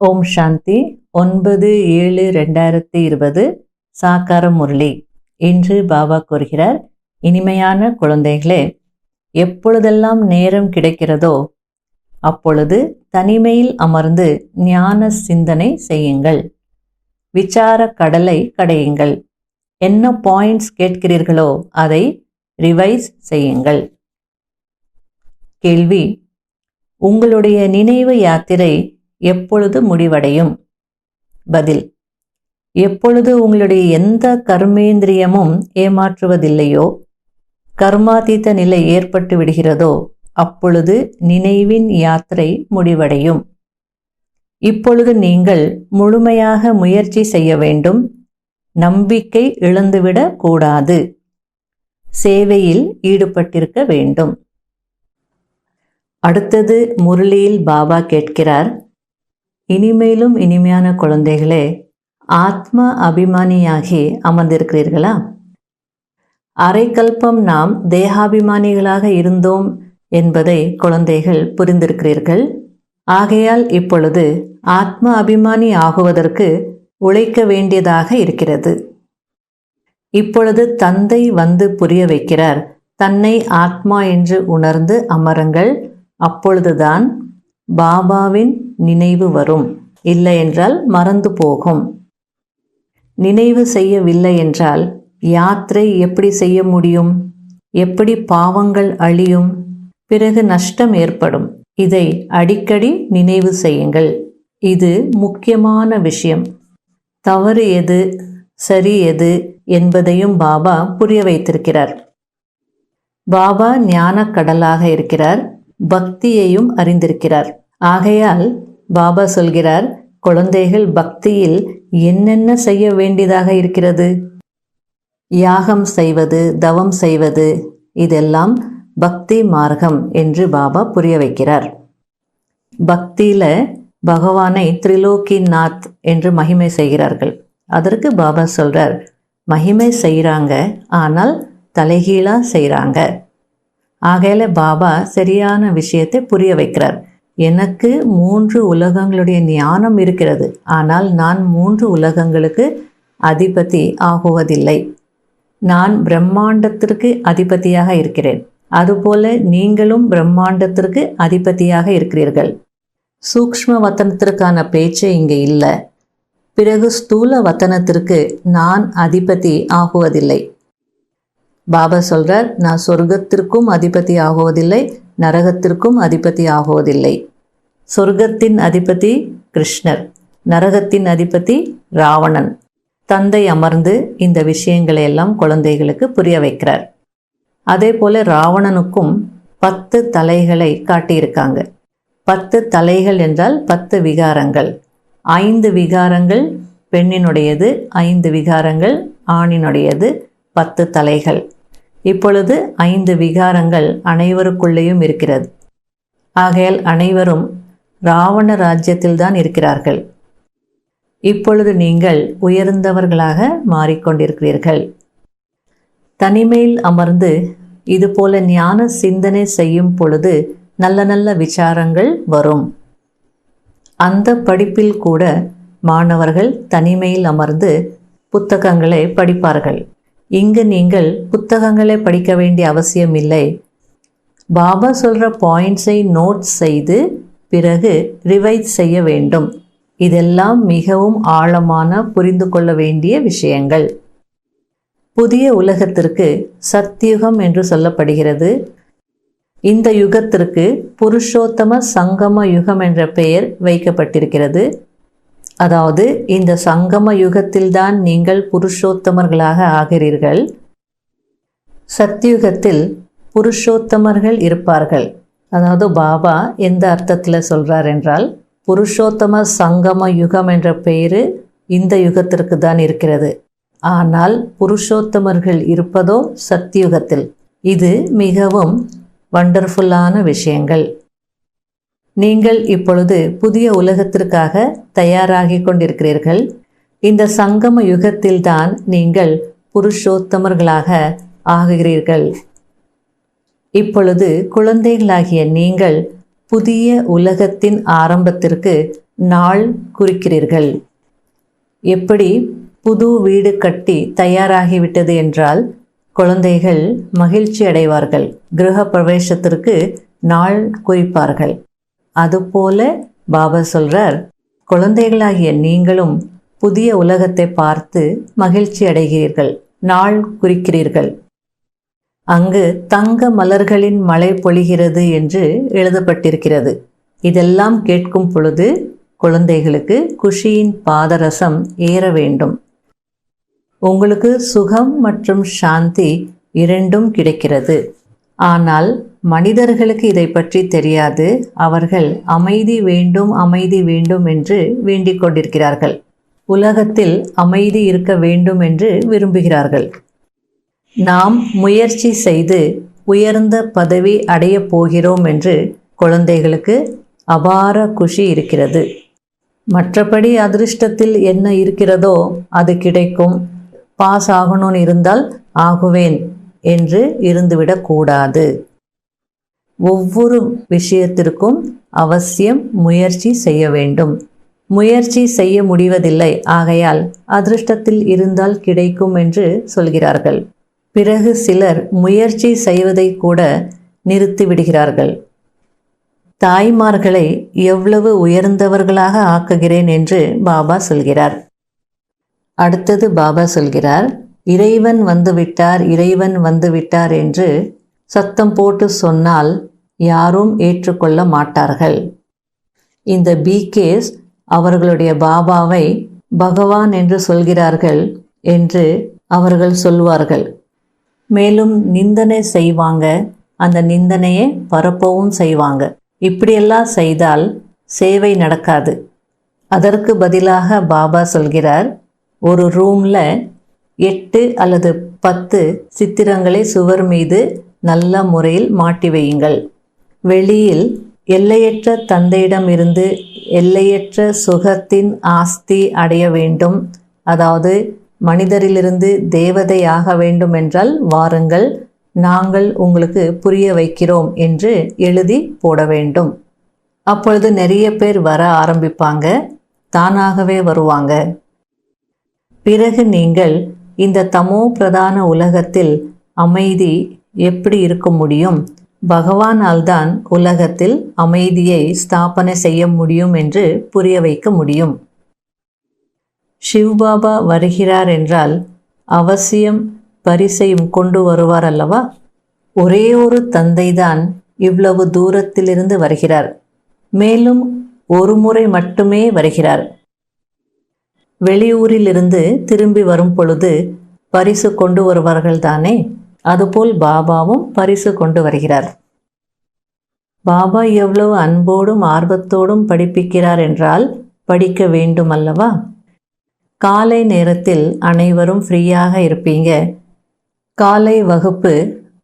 ஓம் சாந்தி 9/7/2020 சாக்கார முரளி. இன்று பாபா கூறுகிறார், இனிமையான குழந்தைகளே, எப்பொழுதெல்லாம் நேரம் கிடைக்கிறதோ அப்பொழுது தனிமையில் அமர்ந்து ஞான சிந்தனை செய்யுங்கள். விசார கடலை கடையுங்கள். என்ன பாயிண்ட்ஸ் கேட்கிறீர்களோ அதை ரிவைஸ் செய்யுங்கள். கேள்வி: உங்களுடைய நினைவு யாத்திரை எப்பொழுது முடிவடையும்? பதில்: எப்பொழுது உங்களுடைய எந்த கர்மேந்திரியமும் ஏமாற்றுவதில்லையோ, கர்மாதீத நிலை ஏற்பட்டு விடுகிறதோ அப்பொழுது நினைவின் யாத்திரை முடிவடையும். இப்பொழுது நீங்கள் முழுமையாக முயற்சி செய்ய வேண்டும். நம்பிக்கை இழந்துவிடக் கூடாது. சேவையில் ஈடுபட்டிருக்க வேண்டும். அடுத்தது முரளியில் பாபா கேட்கிறார், இனிமேலும் இனிமையான குழந்தைகளே, ஆத்ம அபிமானியாகி அமர்ந்திருக்கிறீர்களா? அரைக்கல்பம் நாம் தேகாபிமானிகளாக இருந்தோம் என்பதை குழந்தைகள் புரிந்திருக்கிறீர்கள். ஆகையால் இப்பொழுது ஆத்ம அபிமானி ஆகுவதற்கு உழைக்க வேண்டியதாக இருக்கிறது. இப்பொழுது தந்தை வந்து புரிய வைக்கிறார், தன்னை ஆத்மா என்று உணர்ந்து அமருங்கள். அப்பொழுதுதான் பாபாவின் நினைவு வரும். இல்லை என்றால் மறந்து போகும். நினைவு செய்யவில்லை என்றால் யாத்திரை எப்படி செய்ய முடியும்? எப்படி பாவங்கள் அழியும்? பிறகு நஷ்டம் ஏற்படும். இதை அடிக்கடி நினைவு செய்யுங்கள். இது முக்கியமான விஷயம். தவறு எது, சரி எது என்பதையும் பாபா புரிய வைத்திருக்கிறார். பாபா ஞான கடலாக இருக்கிறார். பக்தியையும் அறிந்திருக்கிறார். ஆகையால் பாபா சொல்கிறார், குழந்தைகள் பக்தியில் என்னென்ன செய்ய வேண்டியதாக இருக்கிறது? யாகம் செய்வது, தவம் செய்வது, இதெல்லாம் பக்தி மார்க்கம் என்று பாபா புரிய வைக்கிறார். பக்தியில பகவானை திரிலோக்கிநாத் என்று மகிமை செய்கிறார்கள். அதற்கு பாபா சொல்றார், மகிமை செய்கிறாங்க, ஆனால் தலைகீழா செய்கிறாங்க. ஆகையில பாபா சரியான விஷயத்தை புரிய வைக்கிறார். எனக்கு 3 உலகங்களுடைய ஞானம் இருக்கிறது, ஆனால் நான் 3 உலகங்களுக்கு அதிபதி ஆகுவதில்லை. நான் பிரம்மாண்டத்திற்கு அதிபதியாக இருக்கிறேன். அதுபோல நீங்களும் பிரம்மாண்டத்திற்கு அதிபதியாக இருக்கிறீர்கள். சூக்ஷ்ம வத்தனத்திற்கான பேச்சு இங்கே இல்லை. பிறகு ஸ்தூல வத்தனத்திற்கு நான் அதிபதி ஆகுவதில்லை. பாபா சொல்றார், நான் சொர்க்கத்திற்கும் அதிபதி ஆகுவதில்லை, நரகத்திற்கும் அதிபதி ஆகுவதில்லை. சொர்க்கத்தின் அதிபதி கிருஷ்ணர், நரகத்தின் அதிபதி ராவணன். தந்தை அமர்ந்து இந்த விஷயங்களை எல்லாம் குழந்தைகளுக்கு புரிய வைக்கிறார். அதே போல ராவணனுக்கும் 10 தலைகளை காட்டியிருக்காங்க. 10 தலைகள் என்றால் 10 விகாரங்கள். 5 விகாரங்கள் பெண்ணினுடையது, 5 விகாரங்கள் ஆணினுடையது, 10 தலைகள். இப்பொழுது 5 விகாரங்கள் அனைவருக்குள்ளேயும் இருக்கிறது. ஆகையால் அனைவரும் ராவண ராஜ்யத்தில்தான் இருக்கிறார்கள். இப்பொழுது நீங்கள் உயர்ந்தவர்களாக மாறிக்கொண்டிருக்கிறீர்கள். தனிமையில் அமர்ந்து இதுபோல ஞான சிந்தனை செய்யும் பொழுது நல்ல நல்ல விசாரங்கள் வரும். அந்த படிப்பில் கூட மாணவர்கள் தனிமையில் அமர்ந்து புத்தகங்களை படிப்பார்கள். இங்கு நீங்கள் புத்தகங்களை படிக்க வேண்டிய அவசியம் இல்லை. பாபா சொல்கிற பாயிண்ட்ஸை நோட் செய்து பிறகு ரிவைஸ் செய்ய வேண்டும். இதெல்லாம் மிகவும் ஆழமான புரிந்து கொள்ள வேண்டிய விஷயங்கள். புதிய உலகத்திற்கு சத்யுகம் என்று சொல்லப்படுகிறது. இந்த யுகத்திற்கு புருஷோத்தம சங்கம யுகம் என்ற பெயர் வைக்கப்பட்டிருக்கிறது. அதாவது இந்த சங்கம யுகத்தில்தான் நீங்கள் புருஷோத்தமர்களாக ஆகிறீர்கள். சத்யுகத்தில் புருஷோத்தமர்கள் இருப்பார்கள். அதாவது பாபா எந்த அர்த்தத்தில் சொல்றார் என்றால், புருஷோத்தம சங்கம யுகம் என்ற பெயரு இந்த யுகத்திற்கு தான் இருக்கிறது. ஆனால் புருஷோத்தமர்கள் இருப்பதோ சத்யுகத்தில். இது மிகவும் வண்டர்ஃபுல்லான விஷயங்கள். நீங்கள் இப்பொழுது புதிய உலகத்திற்காக தயாராகி கொண்டிருக்கிறீர்கள். இந்த சங்கம யுகத்தில்தான் நீங்கள் புருஷோத்தமர்களாக ஆகிறீர்கள். இப்பொழுது குழந்தைகளாகிய நீங்கள் புதிய உலகத்தின் ஆரம்பத்திற்கு நாள் குறிக்கிறீர்கள். எப்படி புது வீடு கட்டி தயாராகிவிட்டது என்றால் குழந்தைகள் மகிழ்ச்சி அடைவார்கள், கிரக பிரவேசத்திற்கு நாள் குறிப்பார்கள். அதுபோல பாபா சொல்றார், குழந்தைகளாகிய நீங்களும் புதிய உலகத்தை பார்த்து மகிழ்ச்சி அடைகிறீர்கள், நாள் குறிக்கிறீர்கள். அங்கு தங்க மலர்களின் மழை பொழிகிறது என்று எழுதப்பட்டிருக்கிறது. இதெல்லாம் கேட்கும் பொழுது குழந்தைகளுக்கு குஷியின் பாதரசம் ஏற வேண்டும். உங்களுக்கு சுகம் மற்றும் சாந்தி இரண்டும் கிடைக்கிறது. ஆனால் மனிதர்களுக்கு இதை பற்றி தெரியாது. அவர்கள் அமைதி வேண்டும், அமைதி வேண்டும் என்று வேண்டிக் கொண்டிருக்கிறார்கள். உலகத்தில் அமைதி இருக்க வேண்டும் என்று விரும்புகிறார்கள். நாம் முயற்சி செய்து உயர்ந்த பதவி அடையப் போகிறோம் என்று குழந்தைகளுக்கு அபார குஷி இருக்கிறது. மற்றபடி அதிர்ஷ்டத்தில் என்ன இருக்கிறதோ அது கிடைக்கும், பாஸ் ஆகணும்னு இருந்தால் ஆகுவேன் என்று இருந்துவிடக்கூடாது. ஒவ்வொரு விஷயத்திற்கும் அவசியம் முயற்சி செய்ய வேண்டும். முயற்சி செய்ய முடிவதில்லை, ஆகையால் அதிர்ஷ்டத்தில் இருந்தால் கிடைக்கும் என்று சொல்கிறார்கள். பிறகு சிலர் முயற்சி செய்வதை கூட நிறுத்திவிடுகிறார்கள். தாய்மார்களை எவ்வளவு உயர்ந்தவர்களாக ஆக்குகிறேன் என்று பாபா சொல்கிறார். அடுத்தது பாபா சொல்கிறார், இறைவன் வந்துவிட்டார், இறைவன் வந்துவிட்டார் என்று சத்தம் போட்டு சொன்னால் யாரும் ஏற்றுக்கொள்ள மாட்டார்கள். இந்த பிகேஸ் அவர்களுடைய பாபாவை பகவான் என்று சொல்கிறார்கள் என்று அவர்கள் சொல்வார்கள். மேலும் நிந்தனை செய்வாங்க, அந்த நிந்தனையை பரப்பவும் செய்வாங்க. இப்படியெல்லாம் செய்தால் சேவை நடக்காது. அதற்கு பதிலாக பாபா சொல்கிறார், ஒரு ரூமில் 8 அல்லது 10 சித்திரங்களை சுவர் மீது நல்ல முறையில் மாட்டி வையுங்கள். வெளியில் எல்லையற்ற தந்தையிடம் இருந்து எல்லையற்ற சுகத்தின் ஆஸ்தி அடைய வேண்டும், அதாவது மனிதரிலிருந்து தேவதையாக வேண்டும் என்றால் வாருங்கள், நாங்கள் உங்களுக்கு புரிய வைக்கிறோம் என்று எழுதி போட வேண்டும். அப்பொழுது நிறைய பேர் வர ஆரம்பிப்பாங்க, தானாகவே வருவாங்க. பிறகு நீங்கள் இந்த தமோ பிரதான உலகத்தில் அமைதி எப்படி இருக்க முடியும்? பகவானால் தான் உலகத்தில் அமைதியை ஸ்தாபனை செய்ய முடியும் என்று புரிய வைக்க முடியும். சிவ்பாபா வருகிறார் என்றால் அவசியம் பரிசையும் கொண்டு வருவார் அல்லவா? ஒரே ஒரு தந்தைதான் இவ்வளவு தூரத்திலிருந்து வருகிறார். மேலும் ஒரு முறை மட்டுமே வருகிறார். வெளியூரிலிருந்து திரும்பி வரும் பொழுது பரிசு கொண்டு வருவார்கள் தானே? அதுபோல் பாபாவும் பரிசு கொண்டு வருகிறார். பாபா எவ்வளவு அன்போடும் ஆர்வத்தோடும் படிப்பிக்கிறார் என்றால் படிக்க வேண்டும் அல்லவா? காலை நேரத்தில் அனைவரும் ஃப்ரீயாக இருப்பீங்க. காலை வகுப்பு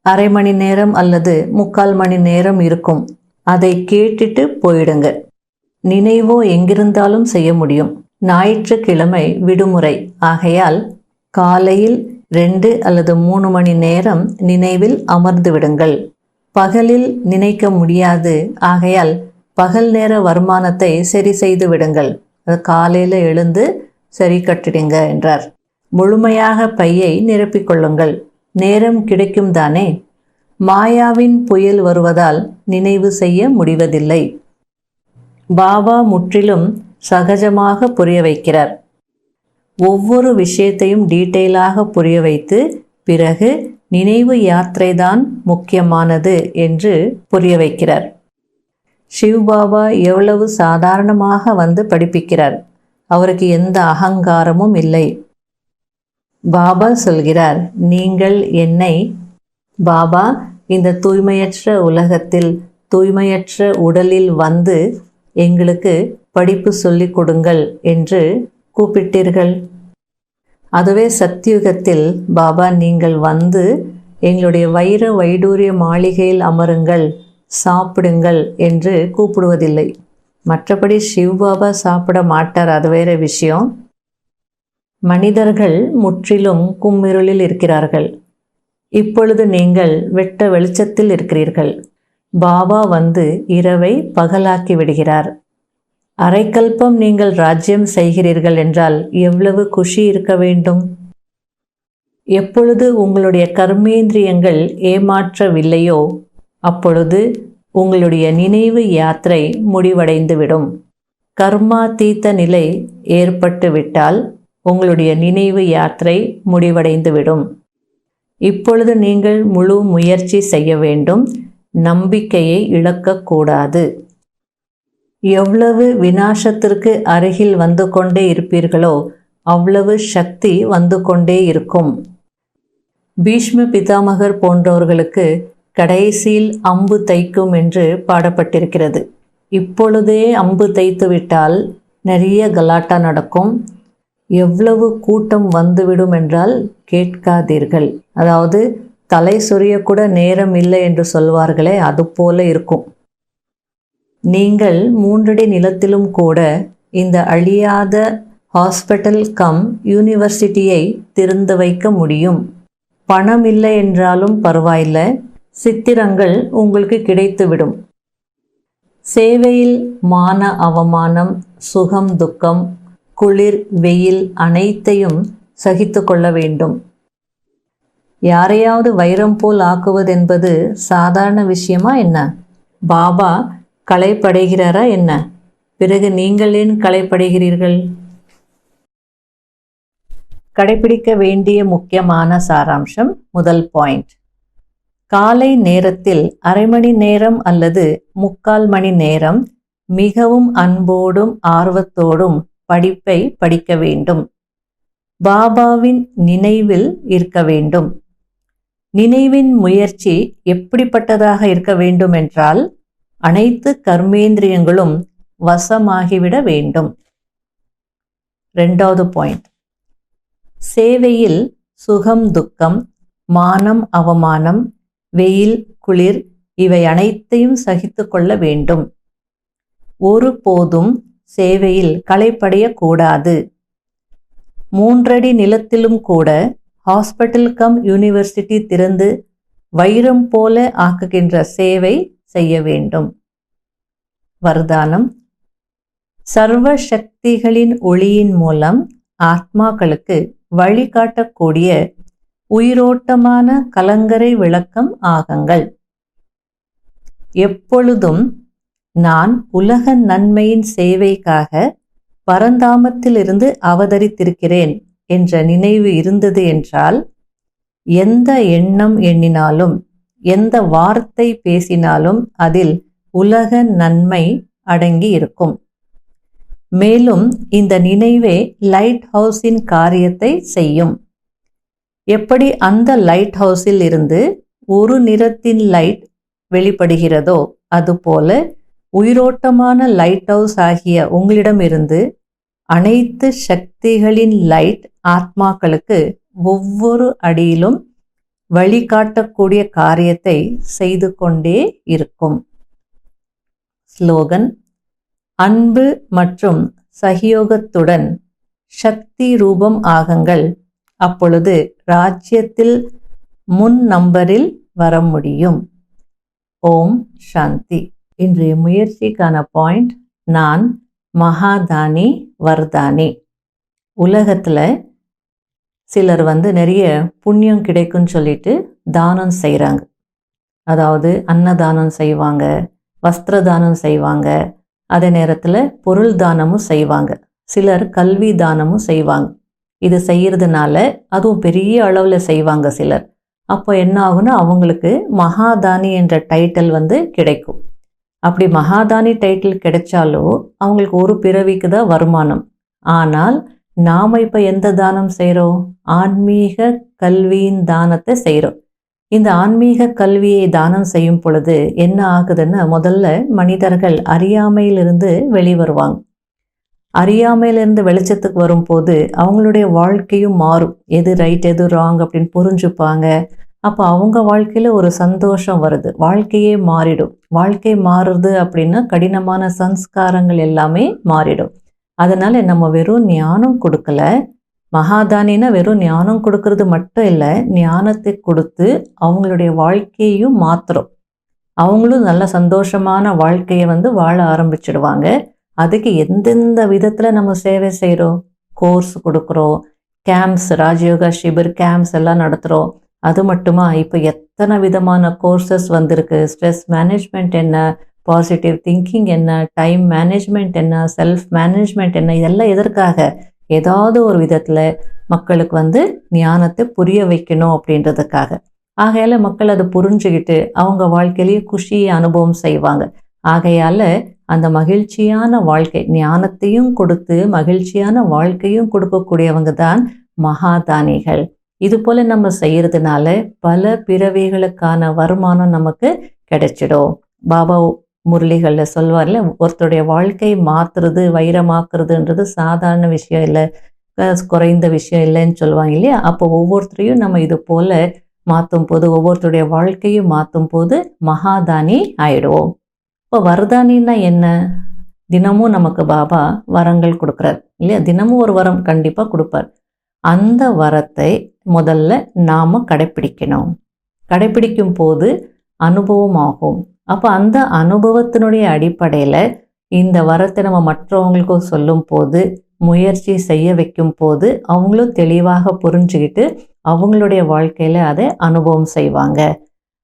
அரை மணி நேரம் அல்லது 3/4 மணி நேரம் இருக்கும். அதை கேட்டுட்டு போயிடுங்க. நினைவோ எங்கிருந்தாலும் செய்ய முடியும். ஞாயிற்றுக்கிழமை விடுமுறை, ஆகையால் காலையில் 2 அல்லது 3 மணி நேரம் நினைவில் அமர்ந்து விடுங்கள். பகலில் நினைக்க முடியாது, ஆகையால் பகல் நேர வருமானத்தை சரி செய்து விடுங்கள். காலையில் எழுந்து சரி கட்டிடுங்க என்றார். முழுமையாக பையை நிரப்பிக்கொள்ளுங்கள். நேரம் கிடைக்கும் தானே? மாயாவின் புயல் வருவதால் நினைவு செய்ய முடிவதில்லை. பாபா முற்றிலும் சகஜமாக புரிய வைக்கிறார். ஒவ்வொரு விஷயத்தையும் டீட்டெயிலாக புரிய வைத்து பிறகு நினைவு யாத்திரைதான் முக்கியமானது என்று புரிய வைக்கிறார். சிவ்பாபா எவ்வளவு சாதாரணமாக வந்து படிப்பிக்கிறார். அவருக்கு எந்த அகங்காரமும் இல்லை. பாபா சொல்கிறார், நீங்கள் என்னை பாபா இந்த தூய்மையற்ற உலகத்தில் தூய்மையற்ற உடலில் வந்து எங்களுக்கு படிப்பு சொல்லிக் கொடுங்கள் என்று கூப்பிட்டீர்கள். அதுவே சத்தியுகத்தில் பாபா நீங்கள் வந்து எங்களுடைய வைர வைடூரிய மாளிகையில் அமருங்கள், சாப்பிடுங்கள் என்று கூப்பிடுவதில்லை. மற்றபடி சிவ்பாபா சாப்பிட மாட்டார், அது வேற விஷயம். மனிதர்கள் முற்றிலும் கும்மிருளில் இருக்கிறார்கள். இப்பொழுது நீங்கள் வெட்ட வெளிச்சத்தில் இருக்கிறீர்கள். பாபா வந்து இரவை பகலாக்கி விடுகிறார். அரைக்கல்பம் நீங்கள் ராஜ்யம் செய்கிறீர்கள் என்றால் எவ்வளவு குஷி இருக்க வேண்டும். எப்பொழுது உங்களுடைய கர்மேந்திரியங்கள் ஏமாற்றவில்லையோ அப்பொழுது உங்களுடைய நினைவு யாத்திரை முடிவடைந்துவிடும். கர்மாதீத்த நிலை ஏற்பட்டுவிட்டால் உங்களுடைய நினைவு யாத்திரை முடிவடைந்துவிடும். இப்பொழுது நீங்கள் முழு முயற்சி செய்ய வேண்டும். நம்பிக்கையை இழக்கக்கூடாது. எவ்வளவு விநாசத்திற்கு அருகில் வந்து கொண்டே இருப்பீர்களோ அவ்வளவு சக்தி வந்து கொண்டே இருக்கும். பீஷ்ம பிதாமகர் போன்றவர்களுக்கு கடைசியில் அம்பு தைக்கும் என்று பாடப்பட்டிருக்கிறது. இப்பொழுதே அம்பு தைத்து விட்டால் நிறைய கலாட்டா நடக்கும். எவ்வளவு கூட்டம் வந்துவிடும் என்றால் கேட்காதீர்கள். அதாவது தலை சொரியக்கூட நேரம் இல்லை என்று சொல்வார்களே, அது போல இருக்கும். நீங்கள் 3 அடி நிலத்திலும் கூட இந்த அழியாத ஹாஸ்பிட்டல் கம் யூனிவர்சிட்டியை திறந்து வைக்க முடியும். பணம் இல்லை என்றாலும் பரவாயில்லை, சித்திரங்கள் உங்களுக்கு கிடைத்துவிடும். சேவையில் மான அவமானம், சுகம் துக்கம், குளிர் வெயில் அனைத்தையும் சகித்து கொள்ள வேண்டும். யாரையாவது வைரம் போல் ஆக்குவதென்பது சாதாரண விஷயமா என்ன? பாபா களைப்படைகிறாரா என்ன? பிறகு நீங்கள் ஏன் களைப்படைகிறீர்கள்? கடைபிடிக்க வேண்டிய முக்கியமான சாராம்சம். முதல் பாயிண்ட், காலை நேரத்தில் அரை மணி நேரம் அல்லது 3/4 மணி நேரம் மிகவும் அன்போடும் ஆர்வத்தோடும் படிப்பை படிக்க வேண்டும். பாபாவின் நினைவில் இருக்க வேண்டும். நினைவின் முயற்சி எப்படிப்பட்டதாக இருக்க வேண்டும் என்றால் அனைத்து கர்மேந்திரியங்களும் வசமாகிவிட வேண்டும். 2வது பாயிண்ட், சேவையில் சுகம் துக்கம், மானம் அவமானம், வெயில் குளிர் இவை அனைத்தையும் சகித்து கொள்ள வேண்டும். ஒருபோதும் சேவையில் களைப்படையக்கூடாது. 3 அடி நிலத்திலும் கூட ஹாஸ்பிட்டல் கம் யூனிவர்சிட்டி திறந்து வைரம் போல ஆக்குகின்ற சேவை செய்ய வேண்டும். வர்தானம், சர்வ சக்திகளின் ஒளியின் மூலம் ஆத்மாக்களுக்கு வழிகாட்டக்கூடிய உயிரோட்டமான கலங்கரை விளக்கம் ஆகுங்கள். எப்பொழுதும் நான் உலக நன்மையின் சேவைக்காக பரந்தாமத்திலிருந்து அவதரித்திருக்கிறேன் என்ற நினைவு இருந்தது என்றால் எந்த எண்ணம் எண்ணினாலும் எந்த வார்த்தை பேசினாலும் அதில் உலக நன்மை அடங்கி இருக்கும். மேலும் இந்த நினைவே லைட் ஹவுஸின் காரியத்தை செய்யும். எப்படி அந்த லைட் ஹவுஸில் இருந்து ஒரு நிறத்தின் லைட் வெளிப்படுகிறதோ அதுபோல உயிரோட்டமான லைட் ஹவுஸ் ஆகிய உங்களிடமிருந்து அனைத்து சக்திகளின் லைட் ஆத்மாக்களுக்கு ஒவ்வொரு அடியிலும் வழிகாட்டக்கூடிய காரியத்தை செய்து கொண்டே இருக்கும். ஸ்லோகன், அன்பு மற்றும் சகயோகத்துடன் சக்தி ரூபம் ஆகுங்கள். அப்பொழுது ராஜ்யத்தில் முன் நம்பரில் வர முடியும். ஓம் சாந்தி. இன்றைய முயற்சிக்கான பாயிண்ட், நான் மகாதானி வர்தானி. உலகத்தில் சிலர் நிறைய புண்ணியம் கிடைக்குன்னு சொல்லிட்டு தானம் செய்கிறாங்க. அதாவது அன்னதானம் செய்வாங்க, வஸ்திர தானம் செய்வாங்க, அதே நேரத்தில் பொருள் தானமும் செய்வாங்க. சிலர் கல்வி தானமும் செய்வாங்க. இது செய்யறதுனால அதுவும் பெரிய அளவில் செய்வாங்க சிலர். அப்போ என்ன ஆகுன்னா அவங்களுக்கு மகாதானி என்ற டைட்டில் கிடைக்கும். அப்படி மகாதானி டைட்டில் கிடைச்சாலோ அவங்களுக்கு ஒரு பிறவிக்கு தான் வருமானம். ஆனால் நாம் இப்போ எந்த தானம் செய்கிறோம்? ஆன்மீக கல்வியின் தானத்தை செய்கிறோம். இந்த ஆன்மீக கல்வியை தானம் செய்யும் பொழுது என்ன ஆகுதுன்னா, முதல்ல மனிதர்கள் அறியாமையிலிருந்து வெளிவருவாங்க. அறியாமையிலிருந்து வெளிச்சத்துக்கு வரும்போது அவங்களுடைய வாழ்க்கையும் மாறும். எது ரைட் எது ராங் அப்படின்னு புரிஞ்சுப்பாங்க. அப்போ அவங்க வாழ்க்கையில் ஒரு சந்தோஷம் வருது, வாழ்க்கையே மாறிடும். வாழ்க்கை மாறுது அப்படின்னா கடினமான சம்ஸ்காரங்கள் எல்லாமே மாறிடும். அதனால நம்ம வெறும் ஞானம் கொடுக்கல, மகாதானினா வெறும் ஞானம் கொடுக்கறது மட்டும் இல்லை, ஞானத்தை கொடுத்து அவங்களுடைய வாழ்க்கையையும் மாத்துறோம். அவங்களும் நல்ல சந்தோஷமான வாழ்க்கையை வாழ ஆரம்பிச்சிடுவாங்க. அதுக்கு எந்தெந்த விதத்தில் நம்ம சேவை செய்கிறோம்? கோர்ஸ் கொடுக்குறோம், கேம்ப்ஸ், ராஜயோகா ஷிபிர் கேம்ப்ஸ் எல்லாம் நடத்துகிறோம். அது மட்டுமா, இப்போ எத்தனை விதமான கோர்சஸ் வந்திருக்கு. ஸ்ட்ரெஸ் மேனேஜ்மெண்ட் என்ன, பாசிட்டிவ் திங்கிங் என்ன, டைம் மேனேஜ்மெண்ட் என்ன, செல்ஃப் மேனேஜ்மெண்ட் என்ன, இதெல்லாம் எதற்காக? ஏதாவது ஒரு விதத்தில் மக்களுக்கு ஞானத்தை புரிய வைக்கணும் அப்படின்றதுக்காக. ஆகையால் மக்கள் அதை புரிஞ்சுக்கிட்டு அவங்க வாழ்க்கையிலேயே குஷியை அனுபவம் செய்வாங்க. ஆகையால் அந்த மகிழ்ச்சியான வாழ்க்கை, ஞானத்தையும் கொடுத்து மகிழ்ச்சியான வாழ்க்கையும் கொடுக்கக்கூடியவங்க தான் மகாதானிகள். இது போல் நம்ம செய்கிறதுனால பல பிறவிகளுக்கான வருமானம் நமக்கு கிடைச்சிடும். பாபா முரளிகளில் சொல்வார்ல, ஒருத்தருடைய வாழ்க்கை மாற்றுறது, வைரமாக்குறதுன்றது சாதாரண விஷயம் இல்லை, குறைந்த விஷயம் இல்லைன்னு சொல்லுவாங்க இல்லையா. அப்போ ஒவ்வொருத்தரையும் நம்ம இது போல் மாற்றும் போது, ஒவ்வொருத்தருடைய வாழ்க்கையும் மாற்றும் போது மகாதானி ஆயிடுவோம். இப்போ வரதானின்னா என்ன? தினமும் நமக்கு பாபா வரங்கள் கொடுக்குறார் இல்லையா. தினமும் ஒரு வரம் கண்டிப்பாக கொடுப்பார். அந்த வரத்தை முதல்ல நாம் கடைப்பிடிக்கணும். கடைப்பிடிக்கும் போது அனுபவமாகும். அப்போ அந்த அனுபவத்தினுடைய அடிப்படையில் இந்த வரத்தை நம்ம மற்றவங்களுக்கும் சொல்லும் போது, முயற்சி செய்ய வைக்கும் போது அவங்களும் தெளிவாக புரிஞ்சுக்கிட்டு அவங்களுடைய வாழ்க்கையில் அதை அனுபவம் செய்வாங்க.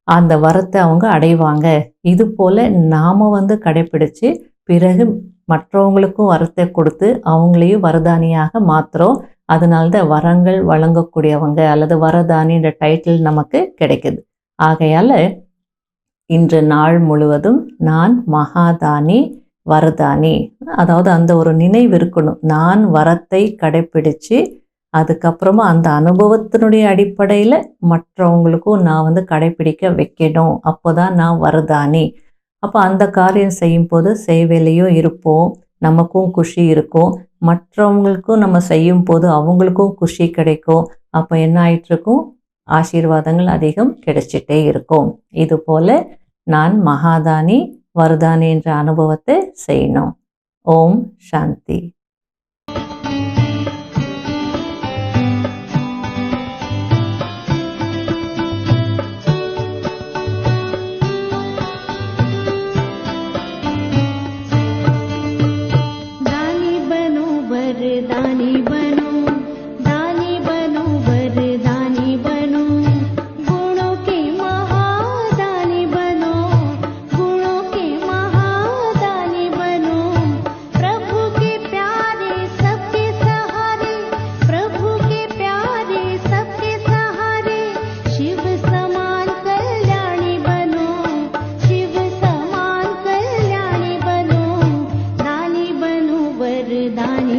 அந்த வரத்தை அவங்க அடைவாங்க. இது போல் நாம் கடைப்பிடிச்சு பிறகு மற்றவங்களுக்கும் வரத்தை கொடுத்து அவங்களையும் வரதானியாக மாற்றுறோம். அதனால்தான் வரங்கள் வழங்கக்கூடியவங்க அல்லது வரதானின்ற டைட்டில் நமக்கு கிடைக்குது. ஆகையால் இன்று நாள் முழுவதும் நான் மகாதானி, வரதானி, அதாவது அந்த ஒரு நினைவு இருக்கணும். நான் வரத்தை கடைப்பிடிச்சு அதுக்கப்புறமா அந்த அனுபவத்தினுடைய அடிப்படையில் மற்றவங்களுக்கும் நான் கடைப்பிடிக்க வைக்கணும். அப்போ தான் நான் வரதானி. அப்போ அந்த காரியம் செய்யும்போது சேவையிலையும் இருப்போம், நமக்கும் குஷி இருக்கும், மற்றவங்களுக்கும் நம்ம செய்யும் போது அவங்களுக்கும் குஷி கிடைக்கும். அப்போ என்ன ஆயிட்டிருக்கும்? ஆசீர்வாதங்கள் அதிகம் கிடைச்சிட்டே இருக்கும். இது போல் நான் மகாதானி, வரதானி என்ற அனுபவத்தை செய்யணும். ஓம் சாந்தி. दानी